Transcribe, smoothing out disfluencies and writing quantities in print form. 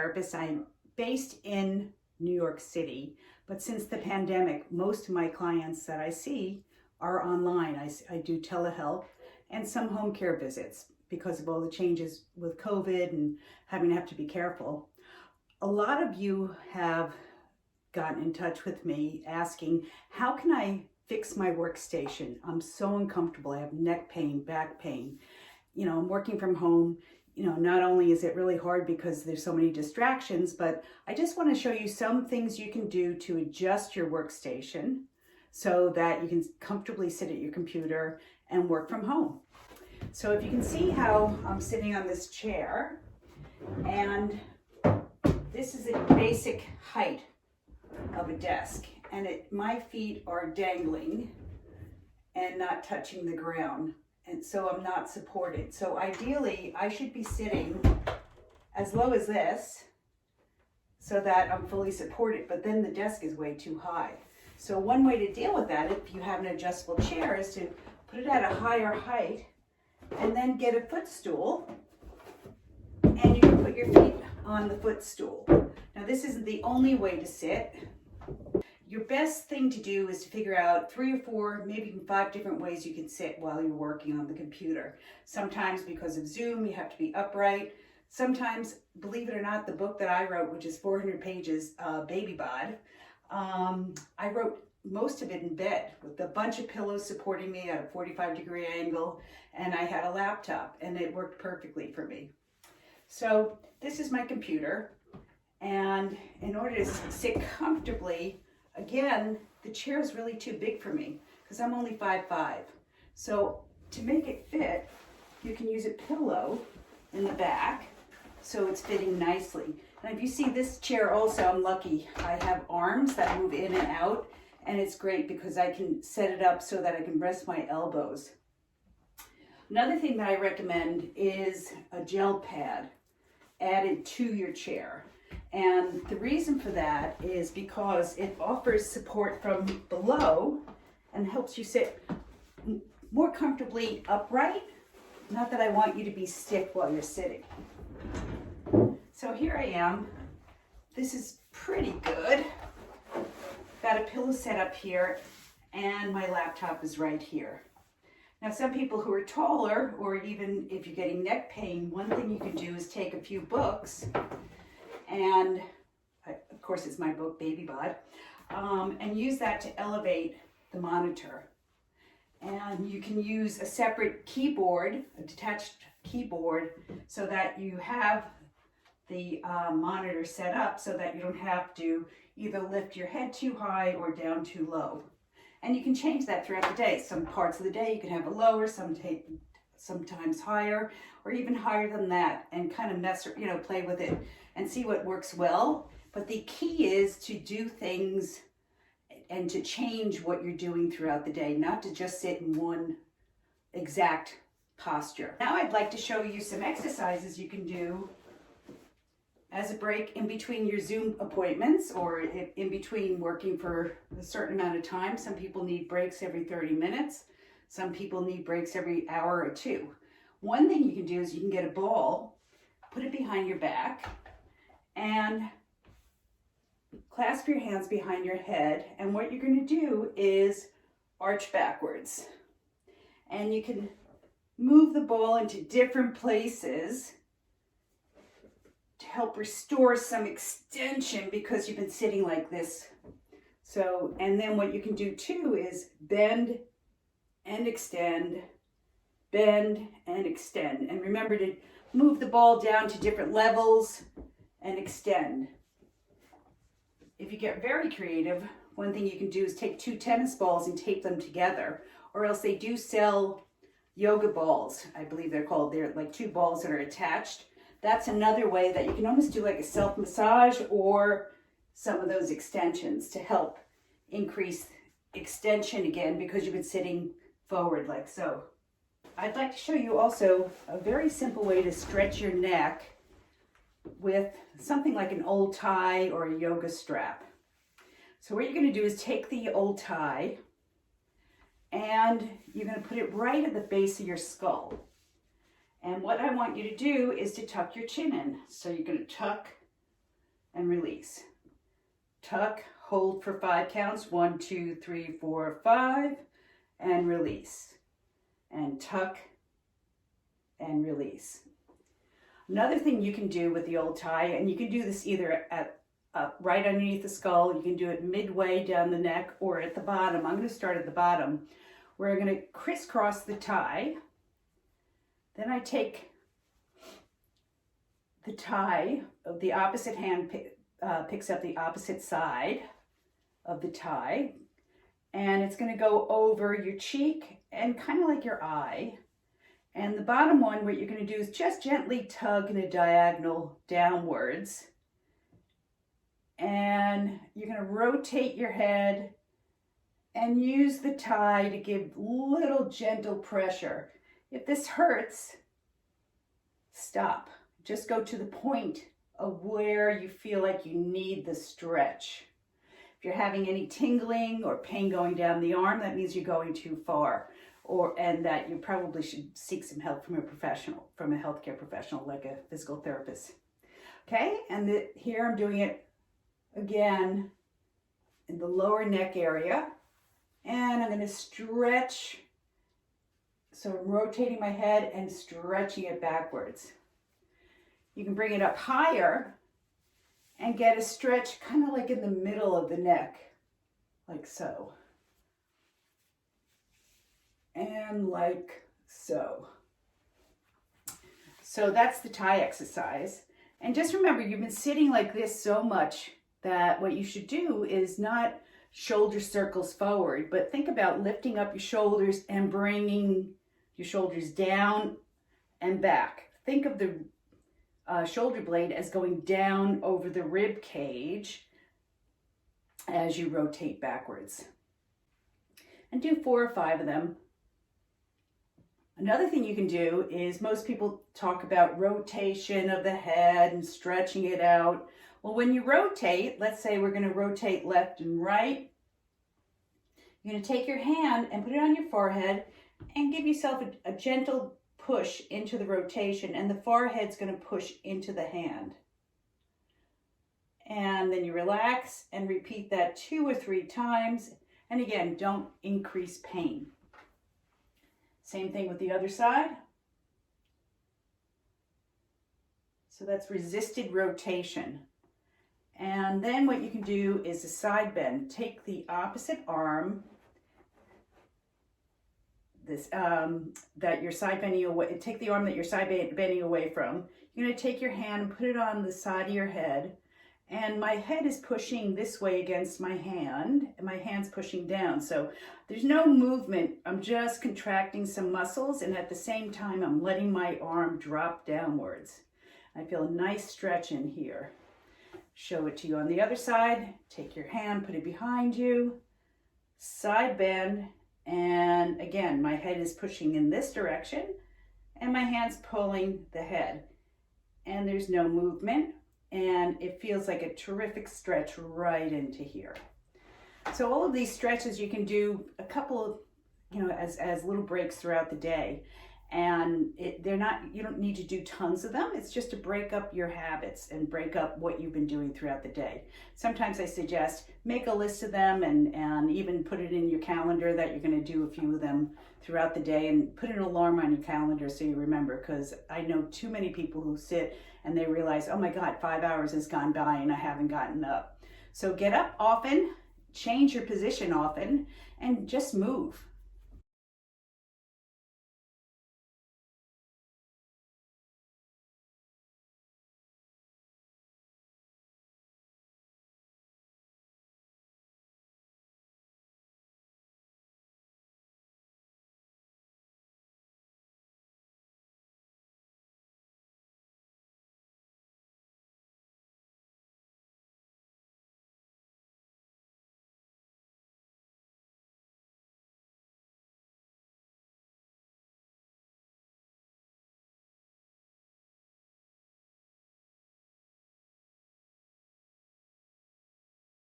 therapist. I'm based in New York City, but since the pandemic, most of my clients that I see are online. I do telehealth and some home care visits because of all the changes with COVID and have to be careful. A lot of you have gotten in touch with me asking, how can I fix my workstation? I'm so uncomfortable. I have neck pain, back pain. I'm working from home. Not only is it really hard because there's so many distractions, but I just want to show you some things you can do to adjust your workstation so that you can comfortably sit at your computer and work from home. So if you can see how I'm sitting on this chair, and this is a basic height of a desk, and my feet are dangling and not touching the ground, and so I'm not supported. So ideally I should be sitting as low as this so that I'm fully supported, but then the desk is way too high. So one way to deal with that, if you have an adjustable chair, is to put it at a higher height and then get a footstool, and you can put your feet on the footstool. Now this isn't the only way to sit. Your best thing to do is to figure out 3 or 4, maybe even 5 different ways you can sit while you're working on the computer. Sometimes because of Zoom, you have to be upright. Sometimes, believe it or not, the book that I wrote, which is 400 pages, Baby Bod, I wrote most of it in bed with a bunch of pillows supporting me at a 45-degree angle, and I had a laptop, and it worked perfectly for me. So this is my computer, and in order to sit comfortably, again, the chair is really too big for me because I'm only 5'5". So to make it fit, you can use a pillow in the back so it's fitting nicely. And if you see this chair also, I'm lucky. I have arms that move in and out, and it's great because I can set it up so that I can rest my elbows. Another thing that I recommend is a gel pad added to your chair. And the reason for that is because it offers support from below and helps you sit more comfortably upright. Not that I want you to be stiff while you're sitting. So here I am. This is pretty good. Got a pillow set up here, and my laptop is right here. Now, some people who are taller, or even if you're getting neck pain, one thing you can do is take a few books, and of course it's my book, Baby Bod, and use that to elevate the monitor. And you can use a separate keyboard, a detached keyboard, so that you have the monitor set up so that you don't have to either lift your head too high or down too low. And you can change that throughout the day. Some parts of the day you can have it lower, sometimes higher, or even higher than that, and kind of play with it and see what works well. But the key is to do things and to change what you're doing throughout the day, not to just sit in one exact posture. Now I'd like to show you some exercises you can do as a break in between your Zoom appointments, or in between working for a certain amount of time. Some people need breaks every 30 minutes. Some people need breaks every hour or 2. One thing you can do is you can get a ball, put it behind your back, and clasp your hands behind your head. And what you're going to do is arch backwards. And you can move the ball into different places to help restore some extension because you've been sitting like this. So, and then what you can do too is bend and extend, bend and extend. And remember to move the ball down to different levels and extend. If you get very creative, one thing you can do is take 2 tennis balls and tape them together, or else they do sell yoga balls, I believe they're called. They're like 2 balls that are attached. That's another way that you can almost do like a self-massage or some of those extensions to help increase extension again because you've been sitting forward like so. I'd like to show you also a very simple way to stretch your neck with something like an old tie or a yoga strap. So what you're going to do is take the old tie and you're going to put it right at the base of your skull. And what I want you to do is to tuck your chin in. So you're going to tuck and release. Tuck, hold for 5 counts, 1, 2, 3, 4, 5, and release. And tuck and release. Another thing you can do with the old tie, and you can do this either at right underneath the skull, you can do it midway down the neck, or at the bottom. I'm going to start at the bottom. We're going to crisscross the tie. Then I take the tie, the opposite hand picks up the opposite side of the tie, and it's going to go over your cheek and kind of like your eye. And the bottom one, what you're going to do is just gently tug in a diagonal downwards. And you're going to rotate your head and use the tie to give little gentle pressure. If this hurts, stop. Just go to the point of where you feel like you need the stretch. If you're having any tingling or pain going down the arm, that means you're going too far, and that you probably should seek some help from a professional, from a healthcare professional like a physical therapist. Okay, and here I'm doing it again in the lower neck area, and I'm going to stretch. So I'm rotating my head and stretching it backwards. You can bring it up higher and get a stretch kind of like in the middle of the neck, like so. And like so. So that's the tie exercise. And just remember, you've been sitting like this so much that what you should do is not shoulder circles forward, but think about lifting up your shoulders and bringing your shoulders down and back. Think of the shoulder blade as going down over the rib cage as you rotate backwards. And do 4 or 5 of them. Another thing you can do is, most people talk about rotation of the head and stretching it out. Well, when you rotate, let's say we're going to rotate left and right, you're going to take your hand and put it on your forehead and give yourself a gentle push into the rotation, and the forehead's going to push into the hand. And then you relax and repeat that 2 or 3 times. And again, don't increase pain. Same thing with the other side. So that's resisted rotation. And then what you can do is a side bend. Take the opposite arm, that you're side bending away. Take the arm that you're side bending away from. You're going to take your hand and put it on the side of your head. And my head is pushing this way against my hand, and my hand's pushing down. So there's no movement. I'm just contracting some muscles, and at the same time, I'm letting my arm drop downwards. I feel a nice stretch in here. Show it to you on the other side. Take your hand, put it behind you, side bend, and again, my head is pushing in this direction, and my hand's pulling the head. And there's no movement. And it feels like a terrific stretch right into here. So all of these stretches you can do a couple of, as little breaks throughout the day. And you don't need to do tons of them. It's just to break up your habits and break up what you've been doing throughout the day. Sometimes I suggest make a list of them and even put it in your calendar that you're going to do a few of them throughout the day, and put an alarm on your calendar so you remember, because I know too many people who sit and they realize, oh my God, 5 hours has gone by and I haven't gotten up. So get up often, change your position often, and just move.